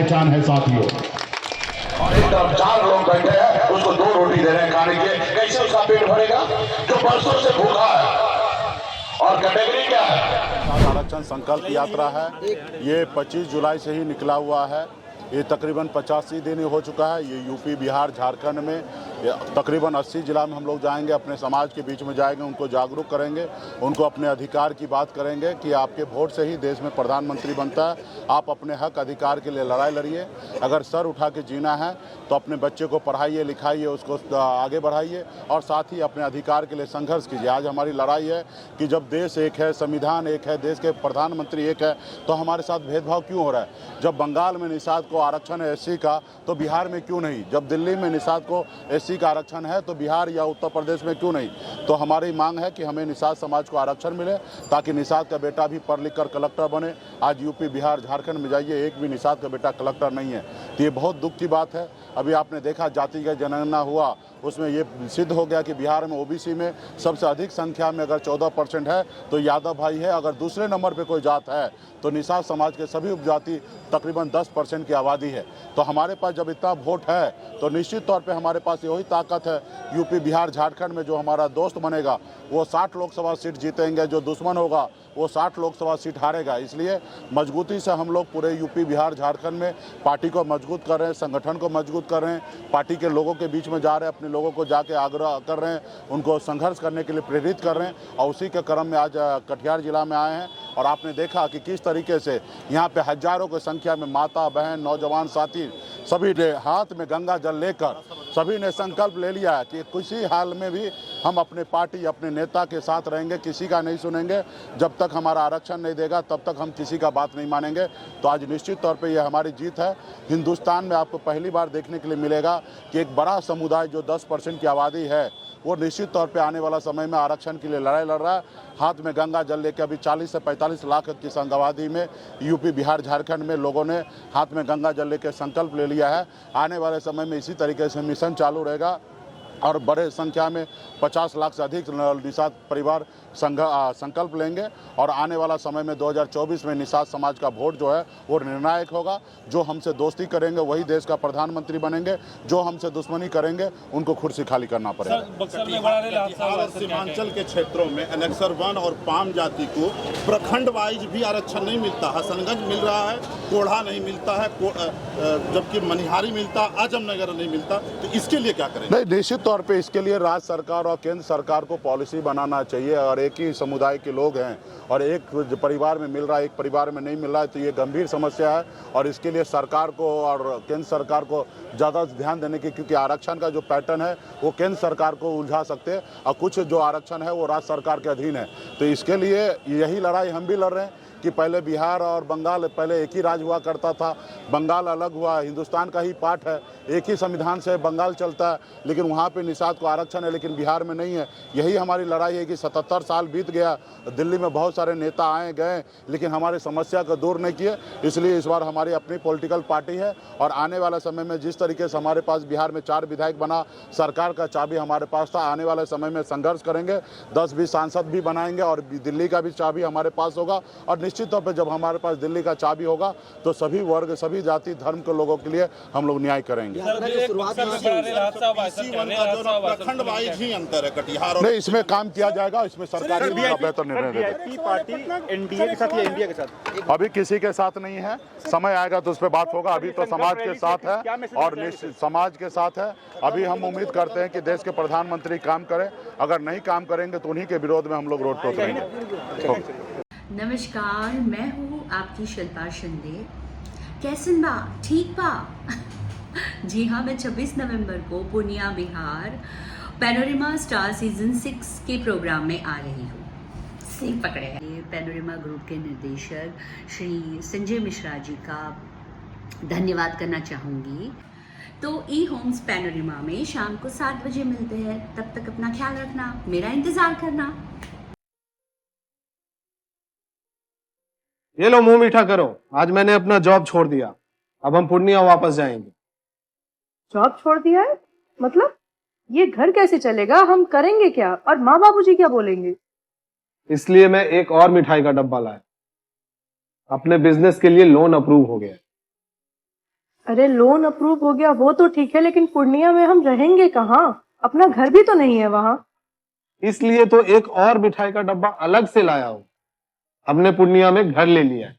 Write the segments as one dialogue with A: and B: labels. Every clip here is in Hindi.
A: पहचान है साथियों।
B: और एक तरफ 4 लोग बैठे हैं, उसको 2 रोटी दे रहे हैं खाने के, कैसे उसका पेट भरेगा जो बरसों से भूखा है। और कैटेगरी क्या है?
C: आरक्षण संकल्प यात्रा है, ये 25 जुलाई से ही निकला हुआ है। ये तकरीबन 85 दिन हो चुका है। ये यूपी, बिहार, झारखंड में तकरीबन 80 जिला में हम लोग जाएंगे, अपने समाज के बीच में जाएंगे, उनको जागरूक करेंगे, उनको अपने अधिकार की बात करेंगे कि आपके वोट से ही देश में प्रधानमंत्री बनता है। आप अपने हक अधिकार के लिए लड़ाई लड़िए। अगर सर उठा के जीना है तो अपने बच्चे को पढ़ाइए, लिखाइए, उसको आगे बढ़ाइए और साथ ही अपने अधिकार के लिए संघर्ष कीजिए। आज हमारी लड़ाई है कि जब देश एक है, संविधान एक है, देश के प्रधानमंत्री एक है, तो हमारे साथ भेदभाव क्यों हो रहा है? जब बंगाल में निषाद को आरक्षण है एससी का, तो बिहार में क्यों नहीं? जब दिल्ली में निषाद को एससी का आरक्षण है, तो बिहार या उत्तर प्रदेश में क्यों नहीं? तो हमारी मांग है कि हमें निषाद समाज को आरक्षण मिले, ताकि निषाद का बेटा भी पढ़ लिख कर कलेक्टर बने। आज यूपी, बिहार, झारखंड में जाइए, एक भी निषाद का बेटा कलेक्टर नहीं है। तो ये बहुत दुख की बात है। अभी आपने देखा जातिगत जनगणना हुआ, उसमें ये सिद्ध हो गया कि बिहार में ओबीसी में सबसे अधिक संख्या में अगर 14% है तो यादव भाई है। अगर दूसरे नंबर पे कोई जात है तो निषाद समाज के सभी उपजाति तकरीबन 10% की आबादी है। तो हमारे पास जब इतना वोट है तो निश्चित तौर पे हमारे पास यही ताकत है। यूपी, बिहार, झारखंड में जो हमारा दोस्त बनेगा वो 60 लोकसभा सीट जीतेंगे, जो दुश्मन होगा वो 60 लोकसभा सीट हारेगा। इसलिए मजबूती से हम लोग पूरे यूपी, बिहार, झारखंड में पार्टी को मजबूत कर रहे हैं, संगठन को मजबूत कर रहे हैं, पार्टी के लोगों के बीच में जा रहे हैं, अपने लोगों को जाके आग्रह कर रहे हैं, उनको संघर्ष करने के लिए प्रेरित कर रहे हैं। और उसी के क्रम में आज कटिहार जिला में आए हैं और आपने देखा कि किस तरीके से यहाँ पे हजारों की संख्या में माता, बहन, नौजवान साथी सभी ने हाथ में गंगा जल लेकर सभी ने संकल्प ले लिया है कि किसी हाल में भी हम अपने पार्टी, अपने नेता के साथ रहेंगे, किसी का नहीं सुनेंगे। जब तक हमारा आरक्षण नहीं देगा तब तक हम किसी का बात नहीं मानेंगे। तो आज निश्चित तौर पे ये हमारी जीत है। हिंदुस्तान में आपको पहली बार देखने के लिए मिलेगा कि एक बड़ा समुदाय जो 10% की आबादी है वो निश्चित तौर पे आने वाला समय में आरक्षण के लिए लड़ाई लड़ रहा है। हाथ में गंगा जल लेकर अभी 40 से 45 लाख की संख्यावादी में यूपी, बिहार, झारखंड में लोगों ने हाथ में गंगा जल लेकर संकल्प ले लिया है। आने वाले समय में इसी तरीके से मिशन चालू रहेगा और बड़े संख्या में 50 लाख से अधिक निषाद परिवार संकल्प लेंगे। और आने वाला समय में 2024 में निषाद समाज का वोट जो है वो निर्णायक होगा। जो हमसे दोस्ती करेंगे वही देश का प्रधानमंत्री बनेंगे, जो हमसे दुश्मनी करेंगे उनको कुर्सी खाली करना पड़ेगा।
D: सीमांचल के क्षेत्रों में अनेक्सर 1 और पाम जाति को प्रखंड वाइज भी आरक्षण नहीं मिलता। हसनगंज मिल रहा है, कोढ़ा नहीं मिलता है, जबकि मनिहारी मिलता, आजमनगर नहीं मिलता। तो इसके लिए क्या करें?
C: नहीं, निश्चित तौर पे इसके लिए राज्य सरकार और केंद्र सरकार को पॉलिसी बनाना चाहिए। और एक ही समुदाय के लोग हैं और एक परिवार में मिल रहा है, एक परिवार में नहीं मिल रहा है, तो ये गंभीर समस्या है। और इसके लिए सरकार को और केंद्र सरकार को ज़्यादा ध्यान देने की, क्योंकि आरक्षण का जो पैटर्न है वो केंद्र सरकार को उलझा सकते हैं और कुछ जो आरक्षण है वो राज्य सरकार के अधीन है। तो इसके लिए यही लड़ाई हम भी लड़ रहे हैं कि पहले बिहार और बंगाल पहले एक ही राज्य हुआ करता था, बंगाल अलग हुआ, हिंदुस्तान का ही पार्ट है, एक ही संविधान से बंगाल चलता है, लेकिन वहाँ पे निषाद को आरक्षण है लेकिन बिहार में नहीं है। यही हमारी लड़ाई है कि 77 साल बीत गया, दिल्ली में बहुत सारे नेता आए गए लेकिन हमारी समस्या को दूर नहीं किए। इसलिए इस बार हमारी अपनी पॉलिटिकल पार्टी है और आने वाले समय में जिस तरीके से हमारे पास बिहार में 4 विधायक बना, सरकार का चाबी हमारे पास था, आने वाले समय में संघर्ष करेंगे, 10-20 सांसद भी बनाएंगे और दिल्ली का भी चाबी हमारे पास होगा। और निश्चित तौर पर जब हमारे पास दिल्ली का चाबी होगा तो सभी वर्ग, सभी जाति, धर्म के लोगों के लिए हम लोग न्याय करेंगे। नहीं, इसमें काम किया जाएगा, इसमें सरकार ही बेहतर निर्णय देगी।
D: पार्टी एनडीए के साथ या इंडिया के साथ
C: अभी किसी के साथ नहीं है, समय आएगा तो उस पर बात होगा। अभी तो समाज के साथ है और समाज के साथ है। अभी हम उम्मीद करते हैं कि देश के प्रधानमंत्री काम करें, अगर नहीं काम करेंगे तो उन्हीं के विरोध में हम लोग रोड पर उतरेंगे।
E: नमस्कार, मैं हूँ आपकी शिल्पा शिंदे। कैसन बा? ठीक बा? जी हाँ, मैं 26 नवंबर को Purnia, Bihar panorama star season 6 के प्रोग्राम में आ रही हूँ। सीख पकड़े हैं। पैनोरमा ग्रुप के निर्देशक श्री संजय मिश्रा जी का धन्यवाद करना चाहूँगी। तो ई होम्स पैनोरमा में शाम को 7 बजे मिलते हैं। तब तक अपना ख्याल रखना, मेरा इंतज़ार करना।
F: ये लो, मुंह मीठा करो। आज मैंने अपना जॉब छोड़ दिया, अब हम पूर्णिया वापस जाएंगे।
G: जॉब छोड़ दिया है? मतलब ये घर कैसे चलेगा? हम करेंगे क्या? और माँ बाबूजी क्या बोलेंगे?
F: इसलिए मैं एक और मिठाई का डब्बा लाया। अपने बिजनेस के लिए लोन अप्रूव हो गया।
G: अरे लोन अप्रूव हो गया वो तो ठीक है, लेकिन पूर्णिया में हम रहेंगे कहाँ? अपना घर भी तो नहीं है वहाँ।
F: इसलिए तो एक और मिठाई का डब्बा अलग से लाया हूँ। हमने पूर्णिया में घर ले लिया है,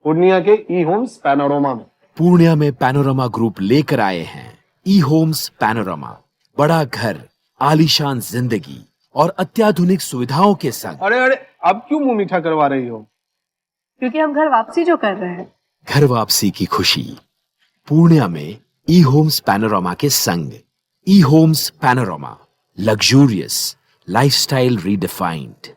F: पूर्णिया के ई होम्स पैनोरमा में।
A: पूर्णिया में पैनोरमा ग्रुप लेकर आए हैं ई होम्स पैनोरमा। बड़ा घर, आलीशान जिंदगी और अत्याधुनिक सुविधाओं के संग।
F: अरे अरे, अब क्यों मुंह मीठा करवा रही हो?
G: क्योंकि हम घर वापसी जो कर रहे हैं।
A: घर वापसी की खुशी पूर्णिया में ई होम्स पैनोरमा के संग। ई homes panorama, luxurious lifestyle redefined.